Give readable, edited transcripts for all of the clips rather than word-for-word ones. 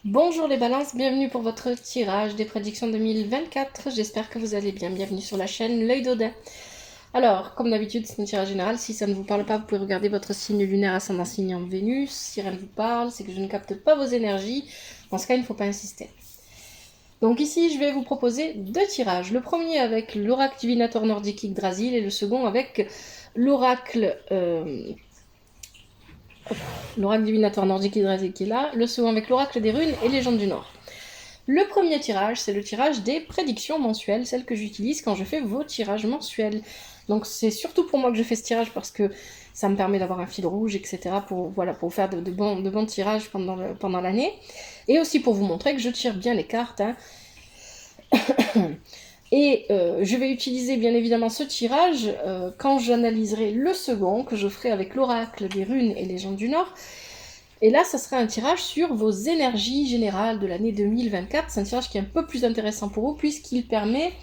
Bonjour les balances, bienvenue pour votre tirage des prédictions 2024. J'espère que vous allez bien. Bienvenue sur la chaîne L'Œil d'Odin. Alors, comme d'habitude, c'est un tirage général. Si ça ne vous parle pas, vous pouvez regarder votre signe lunaire ascendant signe en Vénus. Si rien ne vous parle, c'est que je ne capte pas vos énergies. Dans ce cas, il ne faut pas insister. Donc ici, je vais vous proposer deux tirages. Le premier avec l'oracle divinatoire nordique Yggdrasil et le second avec l'oracle divinatoire nordique Yggdrasil qui est là, le second avec l'oracle des runes et légende du Nord. Le premier tirage, c'est le tirage des prédictions mensuelles, celles que j'utilise quand je fais vos tirages mensuels. Donc c'est surtout pour moi que je fais ce tirage parce que ça me permet d'avoir un fil rouge, etc. pour faire de bons tirages pendant l'année. Et aussi pour vous montrer que je tire bien les cartes. Et je vais utiliser bien évidemment ce tirage quand j'analyserai le second, que je ferai avec l'oracle des runes et légendes du Nord. Et là, ça sera un tirage sur vos énergies générales de l'année 2024. C'est un tirage qui est un peu plus intéressant pour vous, puisqu'il permet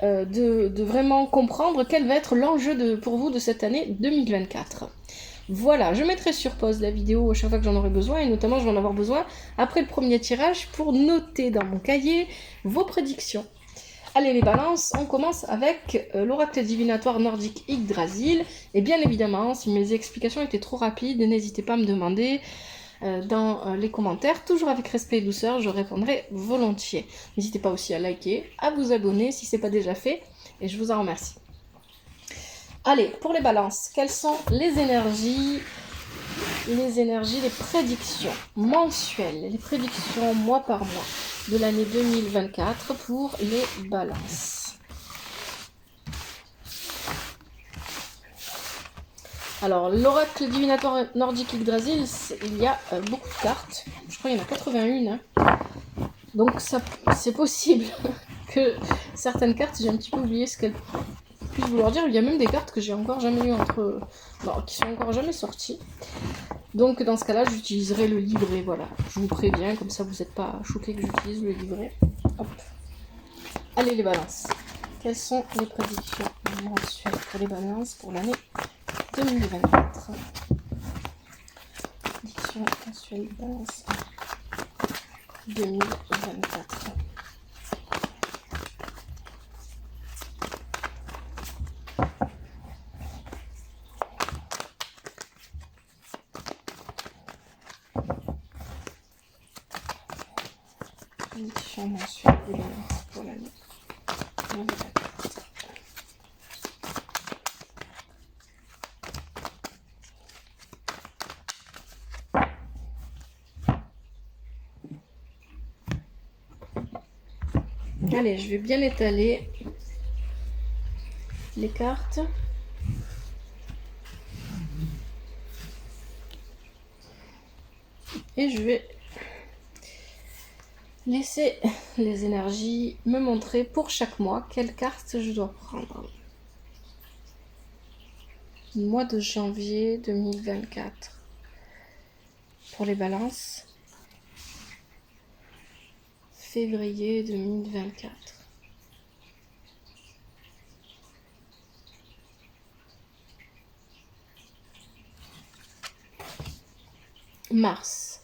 de vraiment comprendre quel va être l'enjeu pour vous de cette année 2024. Voilà, je mettrai sur pause la vidéo à chaque fois que j'en aurai besoin, et notamment je vais en avoir besoin après le premier tirage pour noter dans mon cahier vos prédictions. Allez les balances, on commence avec l'oracle divinatoire nordique Yggdrasil. Et bien évidemment, si mes explications étaient trop rapides, n'hésitez pas à me demander dans les commentaires. Toujours avec respect et douceur, je répondrai volontiers. N'hésitez pas aussi à liker, à vous abonner si ce n'est pas déjà fait. Et je vous en remercie. Allez, pour les balances, quelles sont les énergies, les prédictions mensuelles, les prédictions mois par mois de l'année 2024 pour les balances. Alors, l'oracle divinatoire nordique Yggdrasil, il y a beaucoup de cartes. Je crois qu'il y en a 81. Donc, c'est possible que certaines cartes, j'ai un petit peu oublié ce qu'elles puissent vouloir dire. Il y a même des cartes que j'ai encore jamais eues qui sont encore jamais sorties. Donc, dans ce cas-là, j'utiliserai le livret. Voilà, je vous préviens, comme ça vous n'êtes pas choqués que j'utilise le livret. Hop. Allez, les balances. Quelles sont les prédictions mensuelles pour les balances pour l'année 2024? Prédiction mensuelle de balance 2024. Prédiction mensuelle de balance pour l'année 2024. Allez, je vais bien étaler les cartes. Et je vais laisser les énergies me montrer pour chaque mois quelle carte je dois prendre. Mois de janvier 2024. Pour les balances. Février 2024. Mars.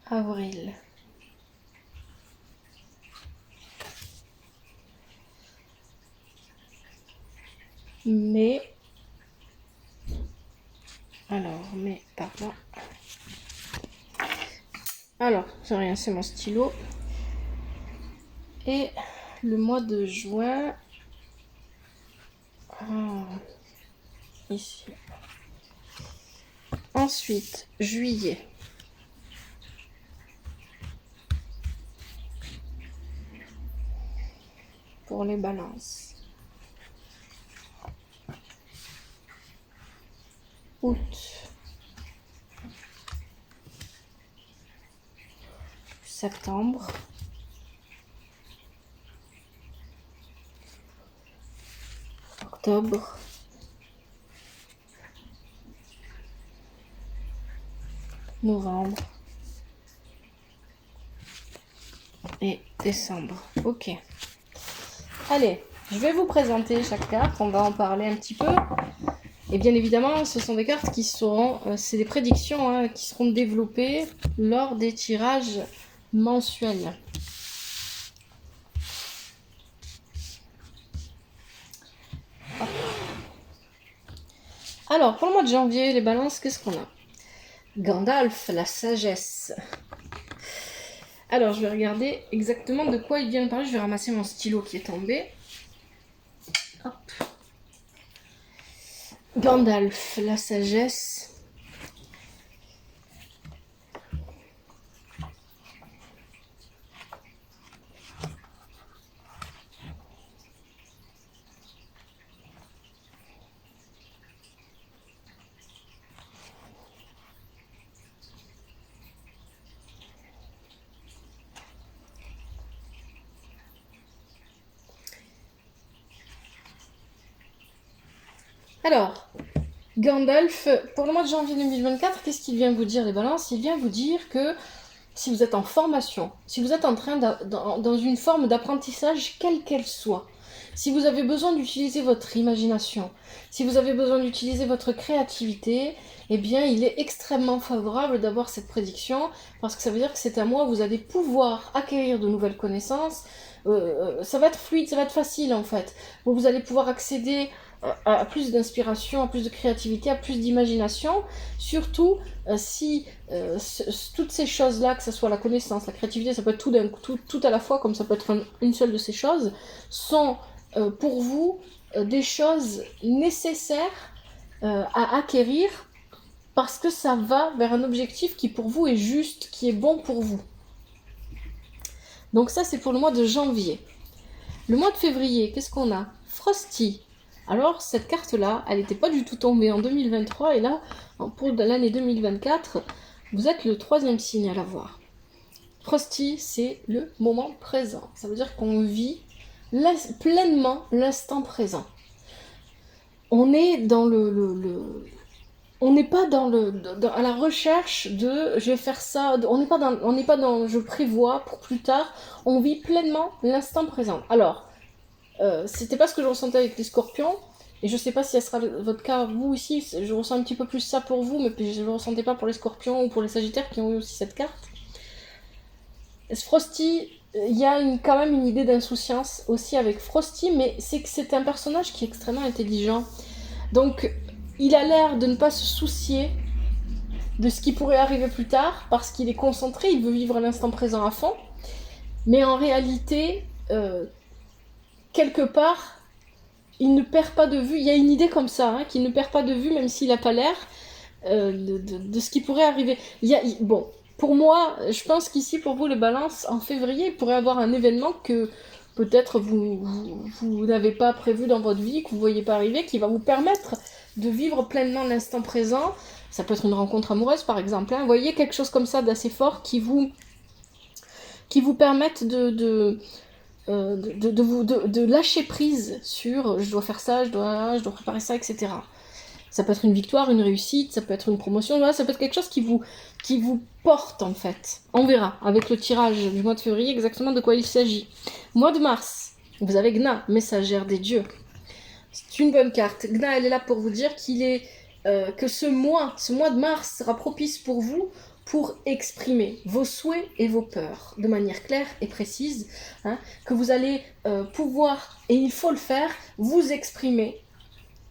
Avril. Mai. Alors, mai par là. Alors, c'est rien, c'est mon stylo. Et le mois de juin. Ici. Ensuite, juillet. Pour les balances. Août. Septembre. Octobre. Novembre. Et décembre. Ok. Allez, je vais vous présenter chaque carte. On va en parler un petit peu. Et bien évidemment, ce sont des cartes qui seront, c'est des prédictions hein, qui seront développées lors des tirages mensuels. Alors, pour le mois de janvier, les balances, qu'est-ce qu'on a? Gandalf, la sagesse. Alors, je vais regarder exactement de quoi il vient de parler. Je vais ramasser mon stylo qui est tombé. Hop. Gandalf, la sagesse. Alors, Gandalf, pour le mois de janvier 2024, qu'est-ce qu'il vient vous dire, les balances? Il vient vous dire que si vous êtes en formation, si vous êtes en train dans une forme d'apprentissage, quelle qu'elle soit, si vous avez besoin d'utiliser votre imagination, si vous avez besoin d'utiliser votre créativité, eh bien, il est extrêmement favorable d'avoir cette prédiction, parce que ça veut dire que c'est un mois où vous allez pouvoir acquérir de nouvelles connaissances. Ça va être fluide, ça va être facile en fait. Où vous allez pouvoir accéder à plus d'inspiration, à plus de créativité, à plus d'imagination, surtout si toutes ces choses-là, que ce soit la connaissance, la créativité, ça peut être tout à la fois, comme ça peut être une seule de ces choses, sont pour vous des choses nécessaires à acquérir parce que ça va vers un objectif qui pour vous est juste, qui est bon pour vous. Donc ça c'est pour le mois de janvier. Le mois de février, qu'est-ce qu'on a? Frosty. Alors, cette carte-là, elle n'était pas du tout tombée en 2023, et là, pour l'année 2024, vous êtes le 3e signe à l'avoir. Frosty, c'est le moment présent. Ça veut dire qu'on vit pleinement l'instant présent. On est dans on n'est pas à la recherche de je vais faire ça, on n'est pas dans je prévois pour plus tard, on vit pleinement l'instant présent. Alors, c'était pas ce que je ressentais avec les scorpions, et je sais pas si ça sera votre cas vous aussi, je ressens un petit peu plus ça pour vous, mais je ne le ressentais pas pour les scorpions ou pour les sagittaires qui ont eu aussi cette carte. Frosty, il y a quand même une idée d'insouciance aussi avec Frosty, mais c'est que c'est un personnage qui est extrêmement intelligent. Donc, il a l'air de ne pas se soucier de ce qui pourrait arriver plus tard, parce qu'il est concentré, il veut vivre l'instant présent à fond, mais en réalité, quelque part, il ne perd pas de vue, il y a une idée comme ça, hein, qu'il ne perd pas de vue, même s'il n'a pas l'air de ce qui pourrait arriver. Bon, pour moi, je pense qu'ici, pour vous, les balances, en février, il pourrait y avoir un événement que peut-être vous n'avez pas prévu dans votre vie, que vous ne voyez pas arriver, qui va vous permettre de vivre pleinement l'instant présent. Ça peut être une rencontre amoureuse, par exemple. Hein. Vous voyez, quelque chose comme ça d'assez fort qui vous permette de lâcher prise sur je dois faire ça, je dois préparer ça, etc. Ça peut être une victoire, une réussite, ça peut être une promotion, voilà, ça peut être quelque chose qui vous porte en fait. On verra avec le tirage du mois de février exactement de quoi il s'agit. Mois de mars, vous avez Gna, messagère des dieux. C'est une bonne carte. Gna, elle est là pour vous dire que ce mois de mars sera propice pour vous pour exprimer vos souhaits et vos peurs de manière claire et précise, hein, que vous allez pouvoir, et il faut le faire, vous exprimer.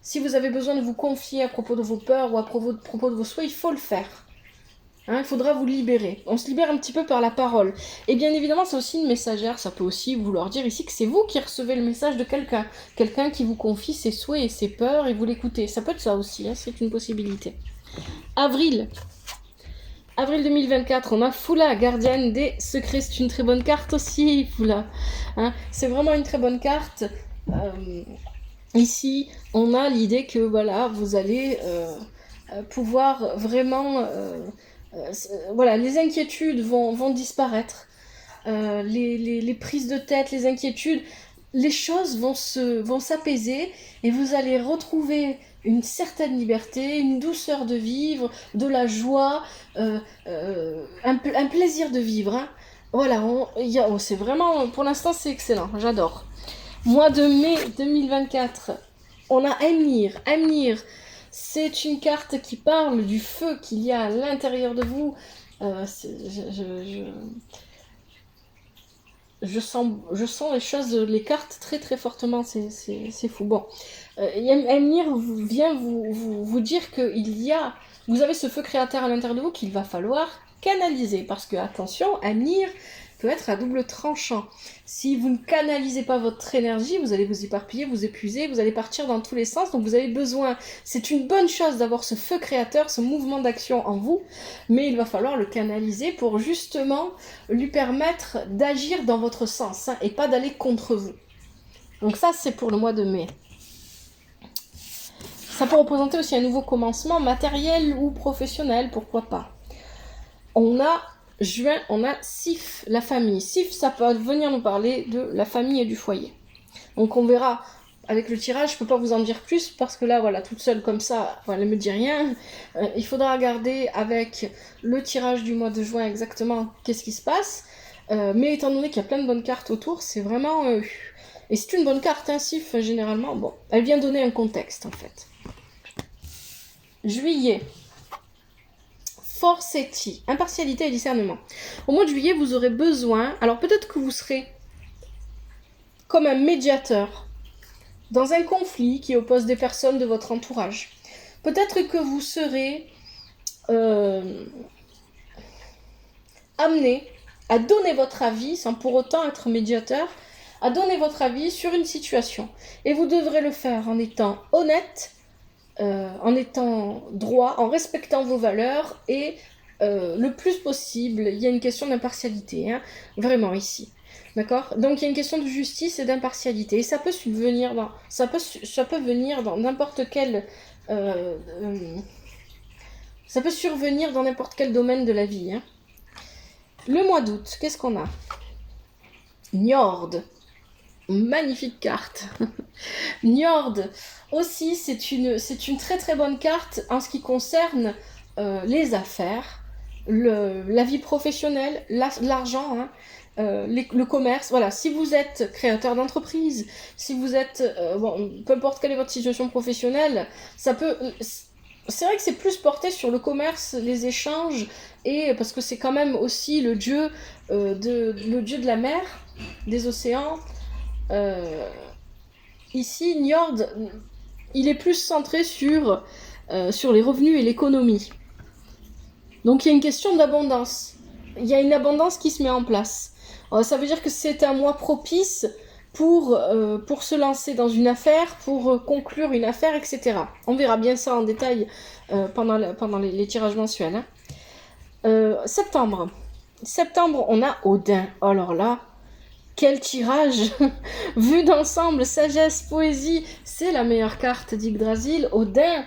Si vous avez besoin de vous confier à propos de vos peurs ou à propos de vos souhaits, il faut le faire. Hein, il faudra vous libérer. On se libère un petit peu par la parole. Et bien évidemment, c'est aussi une messagère. Ça peut aussi vouloir dire ici que c'est vous qui recevez le message de quelqu'un. Quelqu'un qui vous confie ses souhaits et ses peurs et vous l'écoutez. Ça peut être ça aussi, hein, c'est une possibilité. Avril 2024, on a Fula, gardienne des secrets. C'est une très bonne carte aussi, Fula. Hein, c'est vraiment une très bonne carte. Ici, on a l'idée que voilà, vous allez pouvoir vraiment... voilà, les inquiétudes vont disparaître. Les prises de tête, les inquiétudes, les choses vont s'apaiser et vous allez retrouver une certaine liberté, une douceur de vivre, de la joie, un plaisir de vivre. Hein. Voilà, c'est vraiment, pour l'instant c'est excellent, j'adore. Mois de mai 2024, on a Emir. Emir, C'est une carte qui parle du feu qu'il y a à l'intérieur de vous. Je sens les choses, les cartes très très fortement, c'est fou. Bon, Emir vient vous dire que vous avez ce feu créateur à l'intérieur de vous qu'il va falloir canaliser, parce que attention, Emir peut être à double tranchant. Si vous ne canalisez pas votre énergie, vous allez vous éparpiller, vous épuiser, vous allez partir dans tous les sens, donc vous avez besoin, c'est une bonne chose d'avoir ce feu créateur, ce mouvement d'action en vous, mais il va falloir le canaliser pour justement lui permettre d'agir dans votre sens, hein, et pas d'aller contre vous. Donc ça, c'est pour le mois de mai. Ça peut représenter aussi un nouveau commencement, matériel ou professionnel, pourquoi pas. On a juin, on a Sif, la famille. Sif, ça peut venir nous parler de la famille et du foyer. Donc on verra avec le tirage, je peux pas vous en dire plus parce que là, voilà, toute seule comme ça, elle ne me dit rien. Il faudra regarder avec le tirage du mois de juin exactement qu'est-ce qui se passe. Mais étant donné qu'il y a plein de bonnes cartes autour, c'est vraiment... et c'est une bonne carte, hein, Sif, généralement. Bon, elle vient donner un contexte, en fait. Juillet. Forcetti, impartialité et discernement. Au mois de juillet, vous aurez besoin... Alors peut-être que vous serez comme un médiateur dans un conflit qui oppose des personnes de votre entourage. Peut-être que vous serez amené à donner votre avis, sans pour autant être médiateur, à donner votre avis sur une situation. Et vous devrez le faire en étant honnête, en étant droit, en respectant vos valeurs et le plus possible, il y a une question d'impartialité, hein, vraiment ici. D'accord ? Donc il y a une question de justice et d'impartialité. Et ça peut venir dans n'importe quel... ça peut survenir dans n'importe quel domaine de la vie. Hein. Le mois d'août, qu'est-ce qu'on a ? Njord. Magnifique carte. Njord, aussi, c'est une très très bonne carte en ce qui concerne les affaires, la vie professionnelle, l'argent, hein, le commerce. Voilà, si vous êtes créateur d'entreprise, si vous êtes... peu importe quelle est votre situation professionnelle, ça peut... C'est vrai que c'est plus porté sur le commerce, les échanges, et parce que c'est quand même aussi le dieu de la mer, des océans. Ici, Njord, il est plus centré sur les revenus et l'économie. Donc il y a une question d'abondance. Il y a une abondance qui se met en place. Ça veut dire que c'est un mois propice pour se lancer dans une affaire, pour conclure une affaire, etc. On verra bien ça en détail pendant les tirages mensuels. Hein. Septembre. Septembre, on a Odin. Alors là, quel tirage. Vu d'ensemble, sagesse, poésie, c'est la meilleure carte d'Yggdrasil. Odin,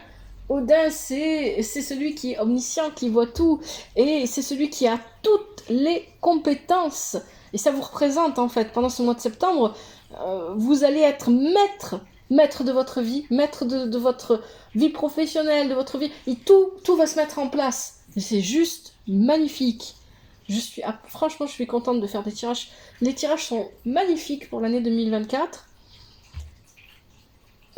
c'est celui qui est omniscient, qui voit tout, et c'est celui qui a toutes les compétences. Et ça vous représente, en fait, pendant ce mois de septembre, vous allez être maître de votre vie, maître de votre vie professionnelle, de votre vie, et tout va se mettre en place. Et c'est juste magnifique. Franchement, je suis contente de faire des tirages. Les tirages sont magnifiques pour l'année 2024.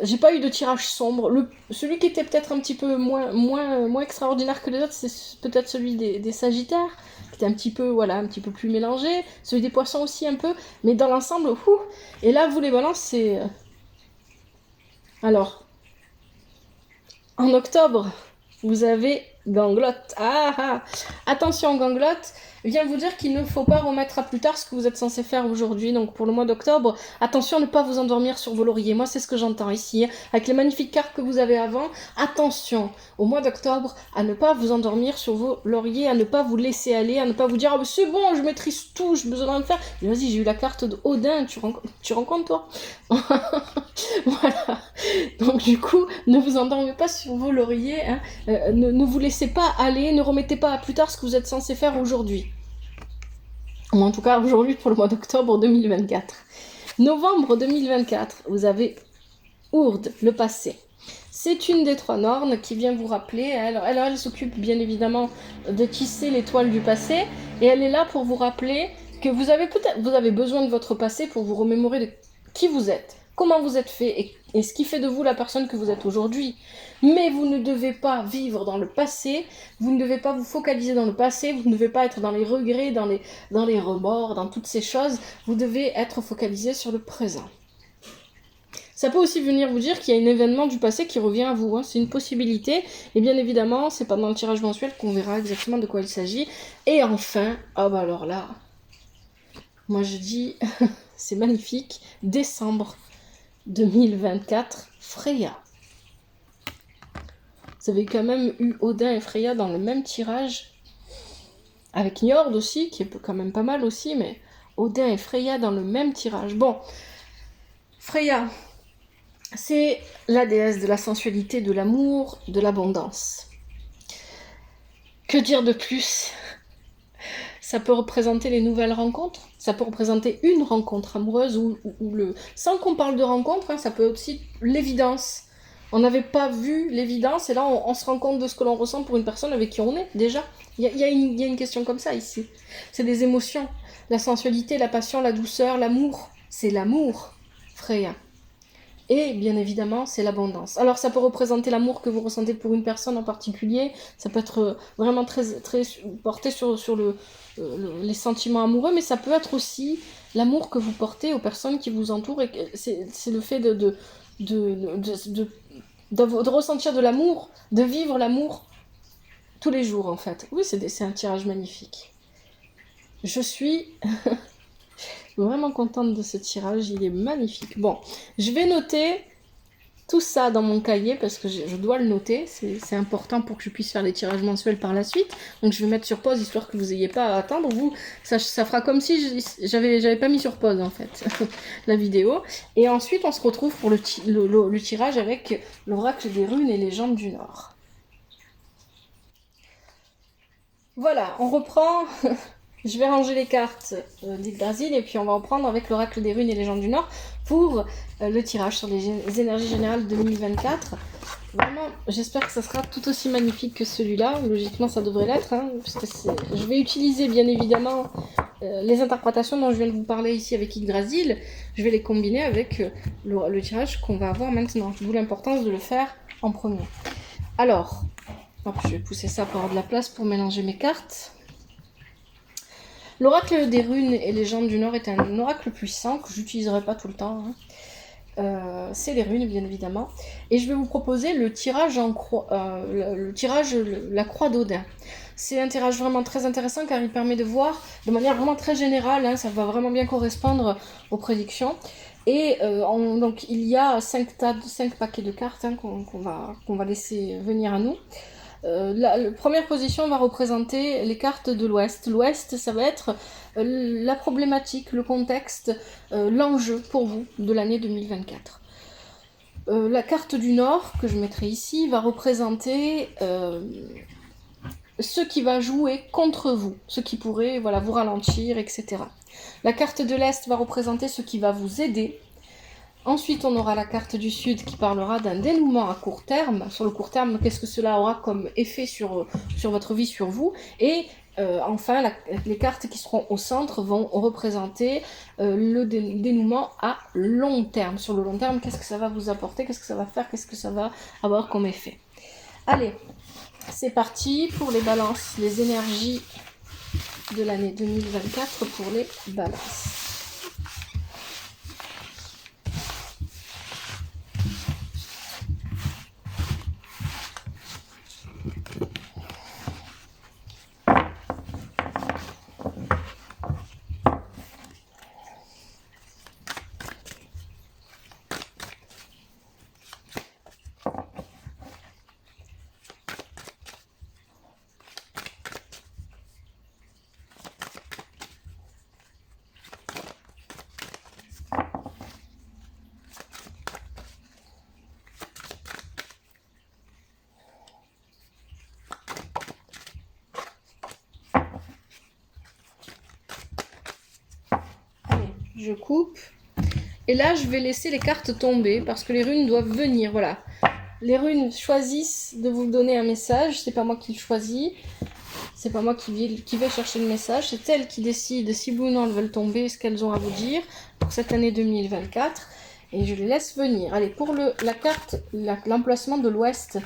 J'ai pas eu de tirage sombre. Celui qui était peut-être un petit peu moins extraordinaire que les autres, c'est peut-être celui des Sagittaires, qui était un petit peu plus mélangé. Celui des Poissons aussi un peu. Mais dans l'ensemble, Et là, vous les balances, c'est... Alors, en octobre, vous avez Ganglotte. Attention, Ganglotte vient vous dire qu'il ne faut pas remettre à plus tard ce que vous êtes censé faire aujourd'hui. Donc pour le mois d'octobre, attention à ne pas vous endormir sur vos lauriers. Moi, c'est ce que j'entends ici. Avec les magnifiques cartes que vous avez avant, attention au mois d'octobre à ne pas vous endormir sur vos lauriers, à ne pas vous laisser aller, à ne pas vous dire c'est bon, je maîtrise tout, j'ai besoin de le faire. Et vas-y, j'ai eu la carte d'Odin, tu rencontres toi. Voilà. Donc du coup, ne vous endormez pas sur vos lauriers. Hein. Ne vous laissez pas aller, ne remettez pas à plus tard ce que vous êtes censé faire aujourd'hui. Ou en tout cas, aujourd'hui pour le mois d'octobre 2024. Novembre 2024, vous avez Ourde, le passé. C'est une des 3 Nornes qui vient vous rappeler. Elle s'occupe bien évidemment de tisser l'étoile du passé. Et elle est là pour vous rappeler que vous avez besoin de votre passé pour vous remémorer de qui vous êtes. comment vous êtes fait et ce qui fait de vous la personne que vous êtes aujourd'hui. Mais vous ne devez pas vivre dans le passé, vous ne devez pas vous focaliser dans le passé, vous ne devez pas être dans les regrets, dans les remords, dans toutes ces choses. Vous devez être focalisé sur le présent. Ça peut aussi venir vous dire qu'il y a un événement du passé qui revient à vous, hein. C'est une possibilité, et bien évidemment, c'est pas dans le tirage mensuel qu'on verra exactement de quoi il s'agit. Et enfin, ah bah alors là, moi je dis, c'est magnifique, décembre 2024, Freya. Vous avez quand même eu Odin et Freya dans le même tirage, avec Njord aussi, qui est quand même pas mal aussi, mais Odin et Freya dans le même tirage. Bon, Freya, c'est la déesse de la sensualité, de l'amour, de l'abondance. Que dire de plus? Ça peut représenter les nouvelles rencontres, ça peut représenter une rencontre amoureuse, sans qu'on parle de rencontre, hein, ça peut aussi l'évidence. On n'avait pas vu l'évidence, et là on se rend compte de ce que l'on ressent pour une personne avec qui on est, déjà. Il y a une question comme ça ici. C'est des émotions, la sensualité, la passion, la douceur, l'amour. C'est l'amour, Freya. Et bien évidemment, c'est l'abondance. Alors ça peut représenter l'amour que vous ressentez pour une personne en particulier, ça peut être vraiment très, très porté sur les sentiments amoureux, mais ça peut être aussi l'amour que vous portez aux personnes qui vous entourent, et c'est le fait de ressentir de l'amour, de vivre l'amour tous les jours en fait. Oui, c'est un tirage magnifique. Je suis vraiment contente de ce tirage, il est magnifique. Bon, je vais noter tout ça dans mon cahier parce que je dois le noter, c'est important pour que je puisse faire les tirages mensuels par la suite. Donc je vais mettre sur pause histoire que vous n'ayez pas à attendre. Vous, ça fera comme si j'avais pas mis sur pause en fait la vidéo. Et ensuite on se retrouve pour le tirage avec l'oracle des runes et légendes du Nord. Voilà, on reprend. Je vais ranger les cartes d'Yggdrasil et puis on va reprendre avec l'oracle des runes et légendes du Nord pour le tirage sur les énergies générales 2024. Vraiment, j'espère que ça sera tout aussi magnifique que celui-là. Logiquement, ça devrait l'être, hein, puisque je vais utiliser bien évidemment les interprétations dont je viens de vous parler ici avec Yggdrasil. Je vais les combiner avec le tirage qu'on va avoir maintenant. D'où l'importance de le faire en premier. Alors, hop, je vais pousser ça pour avoir de la place pour mélanger mes cartes. L'oracle des runes et légendes du Nord est un oracle puissant que j'utiliserai pas tout le temps. Hein. C'est les runes, bien évidemment. Et je vais vous proposer le tirage la croix d'Odin. C'est un tirage vraiment très intéressant car il permet de voir de manière vraiment très générale, hein, ça va vraiment bien correspondre aux prédictions. Et donc il y a 5 paquets de cartes, hein, qu'on va laisser venir à nous. La première position va représenter les cartes de l'Ouest. L'Ouest, ça va être la problématique, le contexte, l'enjeu pour vous de l'année 2024. La carte du Nord, que je mettrai ici, va représenter ce qui va jouer contre vous, ce qui pourrait vous ralentir, etc. La carte de l'Est va représenter ce qui va vous aider. Ensuite, on aura la carte du Sud qui parlera d'un dénouement à court terme. Sur le court terme, qu'est-ce que cela aura comme effet sur votre vie, sur vous. Et enfin, les cartes qui seront au centre vont représenter le dénouement à long terme. Sur le long terme, qu'est-ce que ça va vous apporter, qu'est-ce que ça va faire, qu'est-ce que ça va avoir comme effet. Allez, c'est parti pour les balances, les énergies de l'année 2024 pour les balances. Je coupe. Et là, je vais laisser les cartes tomber parce que les runes doivent venir. Voilà. Les runes choisissent de vous donner un message. C'est pas moi qui le choisis. C'est pas moi qui vais chercher le message. C'est elles qui décident si oui ou non elles veulent tomber, ce qu'elles ont à vous dire pour cette année 2024. et je les laisse venir. Allez, pour la carte, l'emplacement de l'Ouest,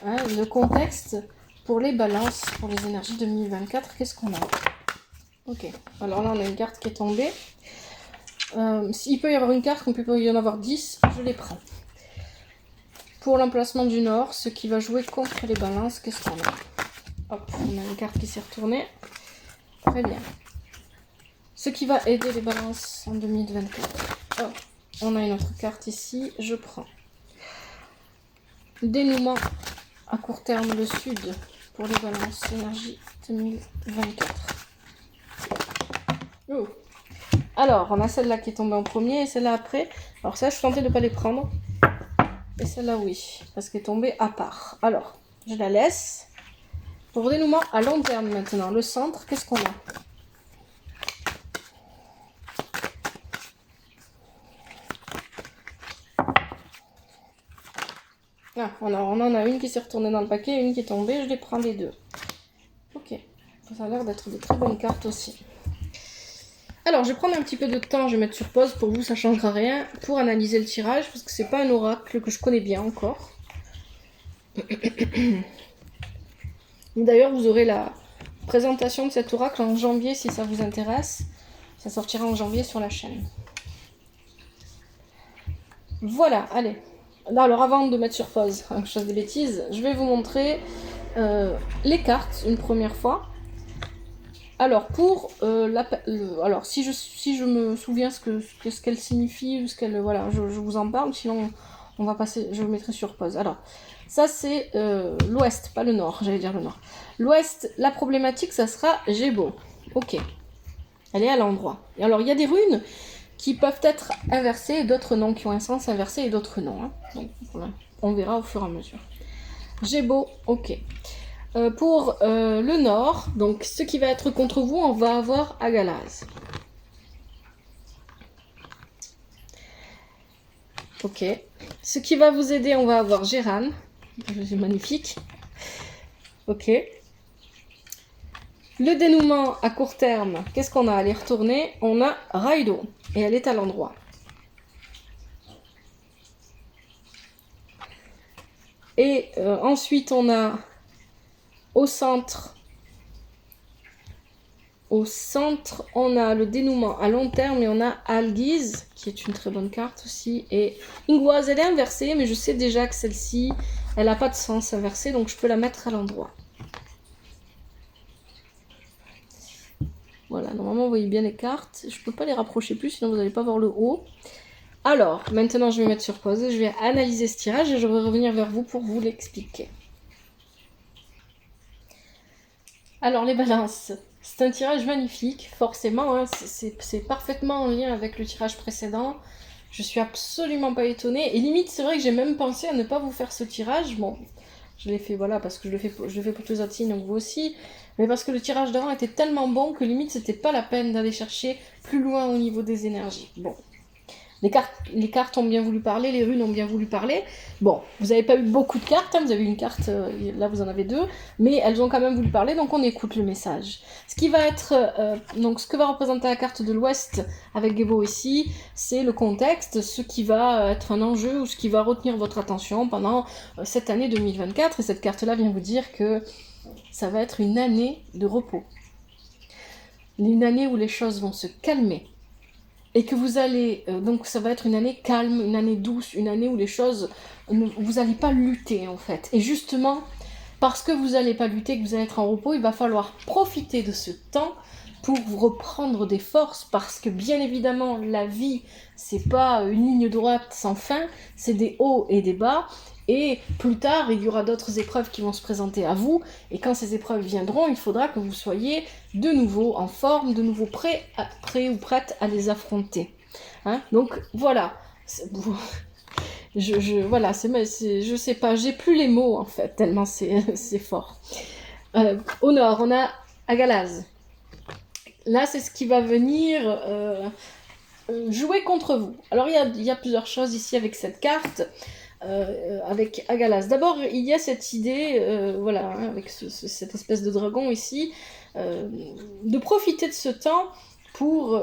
hein, le contexte pour les balances, pour les énergies 2024, qu'est-ce qu'on a? Ok, alors là on a une carte qui est tombée. S'il peut y avoir une carte, comme il peut y en avoir 10, je les prends. Pour l'emplacement du Nord, ce qui va jouer contre les balances, qu'est-ce qu'on a? Hop, on a une carte qui s'est retournée. Très bien. Ce qui va aider les balances en 2024. Oh, on a une autre carte ici, je prends. Dénouement à court terme, le Sud, pour les balances, énergie 2024. Oh. Alors, on a celle-là qui est tombée en premier et celle-là après. Alors ça, je suis tentée de ne pas les prendre. Et celle-là, oui, parce qu'elle est tombée à part. Alors, je la laisse. Pour dénouement à long terme maintenant, le centre, qu'est-ce qu'on a? Ah, on en a une qui s'est retournée dans le paquet et une qui est tombée, je les prends les deux. Ok, ça a l'air d'être de très bonnes cartes aussi. Alors, je vais prendre un petit peu de temps, je vais mettre sur pause, pour vous ça ne changera rien, pour analyser le tirage, parce que c'est pas un oracle que je connais bien encore. D'ailleurs, vous aurez la présentation de cet oracle en janvier si ça vous intéresse. Ça sortira en janvier sur la chaîne. Voilà, allez. Là, alors avant de mettre sur pause, hein, que je fasse des bêtises, je vais vous montrer les cartes une première fois. Alors, pour alors si je me souviens ce qu'elle signifie, ou ce qu'elle, voilà, je vous en parle, sinon on va passer, je mettrai sur pause. Alors, ça c'est l'ouest, pas le nord, j'allais dire le nord. L'ouest, la problématique, ça sera Gébo. Ok, elle est à l'endroit. Et alors, il y a des runes qui peuvent être inversées, et d'autres non, qui ont un sens inversé et d'autres non. Hein. Donc, voilà, on verra au fur et à mesure. Gébo, ok. Pour le nord, donc ce qui va être contre vous, on va avoir Agalaz. Ok. Ce qui va vous aider, on va avoir Géran. C'est magnifique. Ok. Le dénouement à court terme, qu'est-ce qu'on a à aller retourner? On a Raido, et elle est à l'endroit. Et ensuite, on a au centre, on a le dénouement à long terme et on a Algiz, qui est une très bonne carte aussi. Et Ingwaz, elle est inversée, mais je sais déjà que celle-ci, elle n'a pas de sens inversé, donc je peux la mettre à l'endroit. Voilà, normalement vous voyez bien les cartes. Je ne peux pas les rapprocher plus, sinon vous n'allez pas voir le haut. Alors, maintenant je vais mettre sur pause, je vais analyser ce tirage et je vais revenir vers vous pour vous l'expliquer. Alors les balances, c'est un tirage magnifique, forcément, hein, c'est parfaitement en lien avec le tirage précédent. Je suis absolument pas étonnée, et limite c'est vrai que j'ai même pensé à ne pas vous faire ce tirage. Bon, je l'ai fait, voilà, parce que je le fais pour tous les autres signes, donc vous aussi, mais parce que le tirage d'avant était tellement bon que limite c'était pas la peine d'aller chercher plus loin au niveau des énergies. Bon. Les cartes ont bien voulu parler, les runes ont bien voulu parler. Bon, vous n'avez pas eu beaucoup de cartes, hein, vous avez eu une carte, là vous en avez deux, mais elles ont quand même voulu parler, donc on écoute le message. Ce qui va être, donc ce que va représenter la carte de l'Ouest avec Gébo ici, c'est le contexte, ce qui va être un enjeu ou ce qui va retenir votre attention pendant cette année 2024, et cette carte-là vient vous dire que ça va être une année de repos. Une année où les choses vont se calmer. Et que vous allez, donc ça va être une année calme, une année douce, une année où les choses, vous n'allez pas lutter en fait. Et justement, parce que vous n'allez pas lutter, que vous allez être en repos, il va falloir profiter de ce temps pour reprendre des forces, parce que bien évidemment, la vie, c'est pas une ligne droite sans fin, c'est des hauts et des bas, et plus tard, il y aura d'autres épreuves qui vont se présenter à vous, et quand ces épreuves viendront, il faudra que vous soyez de nouveau en forme, de nouveau prêt ou prête à les affronter. Hein, donc voilà, voilà, je sais pas, j'ai plus les mots en fait, tellement c'est fort. Au nord, on a Agalaz. Là, c'est ce qui va venir jouer contre vous. Alors, il y a plusieurs choses ici avec cette carte. Avec Agalaz. D'abord, il y a cette idée, voilà, hein, avec cette espèce de dragon ici, de profiter de ce temps pour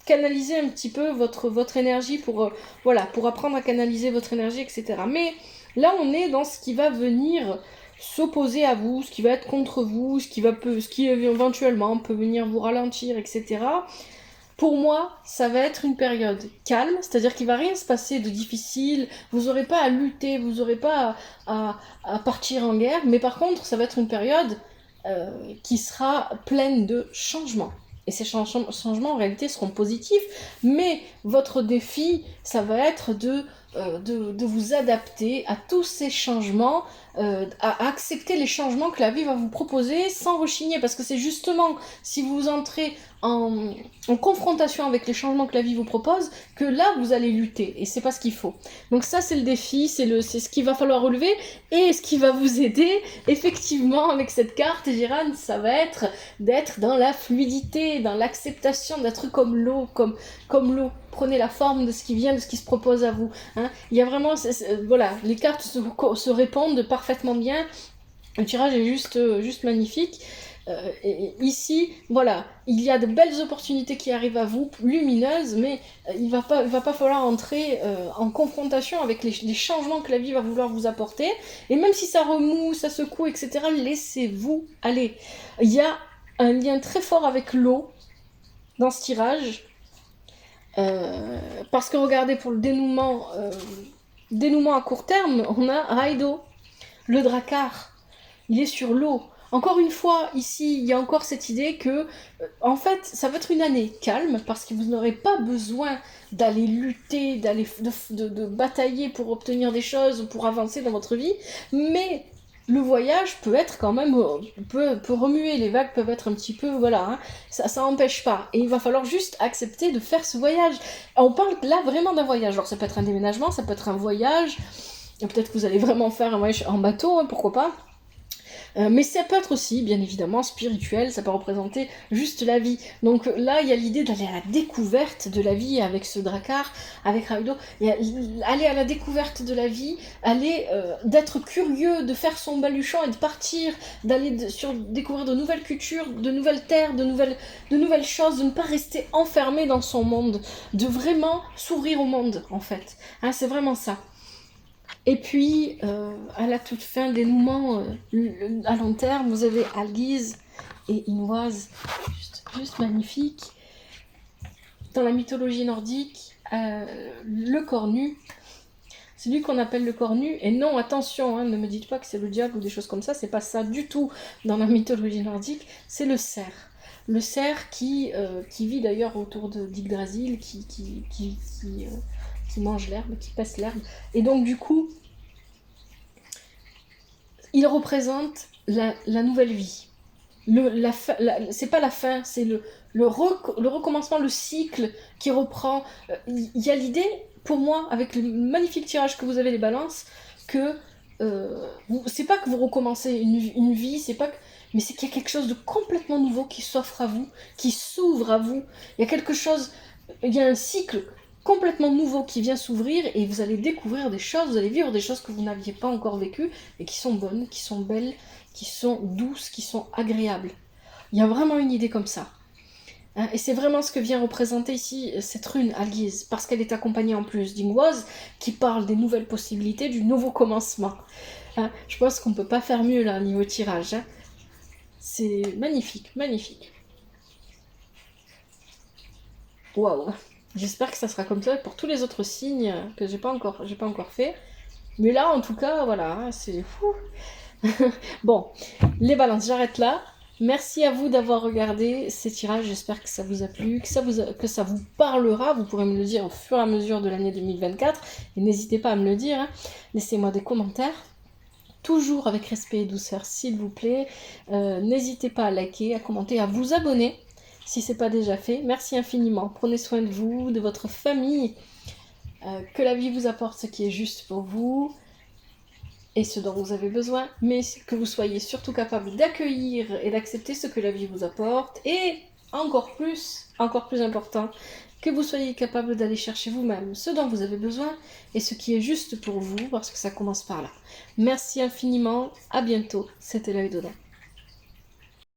canaliser un petit peu votre énergie pour, voilà, pour apprendre à canaliser votre énergie, etc. Mais là, on est dans ce qui va venir s'opposer à vous, ce qui va être contre vous, ce qui éventuellement peut venir vous ralentir, etc. Pour moi, ça va être une période calme, c'est-à-dire qu'il va rien se passer de difficile, vous n'aurez pas à lutter, vous n'aurez pas à partir en guerre, mais par contre, ça va être une période qui sera pleine de changements. Et ces changements, en réalité, seront positifs, mais votre défi, ça va être de vous adapter à tous ces changements, à accepter les changements que la vie va vous proposer sans rechigner, parce que c'est justement si vous entrez en confrontation avec les changements que la vie vous propose, que là vous allez lutter, et c'est pas ce qu'il faut. Donc ça c'est le défi, c'est ce qu'il va falloir relever, et ce qui va vous aider, effectivement, avec cette carte, Girane, ça va être d'être dans la fluidité, dans l'acceptation, d'être comme l'eau, comme l'eau. Prenez la forme de ce qui vient, de ce qui se propose à vous. Hein. Il y a vraiment, voilà, les cartes se répondent parfaitement bien. Le tirage est juste magnifique. Et ici, voilà, il y a de belles opportunités qui arrivent à vous, lumineuses, mais il va pas falloir entrer en confrontation avec les changements que la vie va vouloir vous apporter. Et même si ça remue, ça secoue, etc., laissez-vous aller. Il y a un lien très fort avec l'eau dans ce tirage. Parce que regardez, pour le dénouement à court terme, on a Raido, le Drakkar. Il est sur l'eau. Encore une fois, ici, il y a encore cette idée que, en fait, ça va être une année calme, parce que vous n'aurez pas besoin d'aller lutter, de batailler pour obtenir des choses, pour avancer dans votre vie, mais le voyage peut être quand même, peut remuer, les vagues peuvent être un petit peu, voilà, hein, ça n'empêche pas. Et il va falloir juste accepter de faire ce voyage. On parle là vraiment d'un voyage. Alors ça peut être un déménagement, ça peut être un voyage, peut-être que vous allez vraiment faire un voyage en bateau, hein, pourquoi pas. Mais ça peut être aussi, bien évidemment, spirituel, ça peut représenter juste la vie. Donc là, il y a l'idée d'aller à la découverte de la vie avec ce Drakkar, avec Raido, aller à la découverte de la vie, d'être curieux, de faire son baluchon et de partir, d'aller découvrir de nouvelles cultures, de nouvelles terres, de nouvelles choses, de ne pas rester enfermé dans son monde, de vraiment s'ouvrir au monde, en fait. Hein, c'est vraiment ça. Et puis, à la toute fin, dénouement à long terme, vous avez Algiz et Inoise, juste magnifique. Dans la mythologie nordique, le cornu, c'est lui qu'on appelle le cornu, et non, attention, hein, ne me dites pas que c'est le diable ou des choses comme ça, c'est pas ça du tout dans la mythologie nordique, c'est le cerf. Le cerf qui vit d'ailleurs autour d'Yggdrasil, qui mange l'herbe, qui passe l'herbe. Et donc du coup, il représente la nouvelle vie. C'est pas la fin, c'est le recommencement, le cycle qui reprend. Il y a l'idée, pour moi, avec le magnifique tirage que vous avez les balances, que c'est pas que vous recommencez une vie, mais c'est qu'il y a quelque chose de complètement nouveau qui s'offre à vous, qui s'ouvre à vous. Il y a un cycle complètement nouveau qui vient s'ouvrir et vous allez découvrir des choses, vous allez vivre des choses que vous n'aviez pas encore vécues et qui sont bonnes, qui sont belles, qui sont douces, qui sont agréables. Il y a vraiment une idée comme ça. Hein, et c'est vraiment ce que vient représenter ici cette rune Algiz, parce qu'elle est accompagnée en plus d'Ingwaz qui parle des nouvelles possibilités, du nouveau commencement. Hein, je pense qu'on ne peut pas faire mieux là niveau tirage. Hein. C'est magnifique, magnifique. Waouh! J'espère que ça sera comme ça pour tous les autres signes que j'ai pas encore fait. Mais là, en tout cas, voilà, c'est fou. Bon, les balances, j'arrête là. Merci à vous d'avoir regardé ces tirages. J'espère que ça vous a plu, que ça vous parlera. Vous pourrez me le dire au fur et à mesure de l'année 2024. Et n'hésitez pas à me le dire. Hein. Laissez-moi des commentaires. Toujours avec respect et douceur, s'il vous plaît. N'hésitez pas à liker, à commenter, à vous abonner. Si ce n'est pas déjà fait, merci infiniment. Prenez soin de vous, de votre famille. Que la vie vous apporte ce qui est juste pour vous et ce dont vous avez besoin, mais que vous soyez surtout capable d'accueillir et d'accepter ce que la vie vous apporte. Et encore plus important, que vous soyez capable d'aller chercher vous-même ce dont vous avez besoin et ce qui est juste pour vous, parce que ça commence par là. Merci infiniment, à bientôt. C'était l'œil dedans.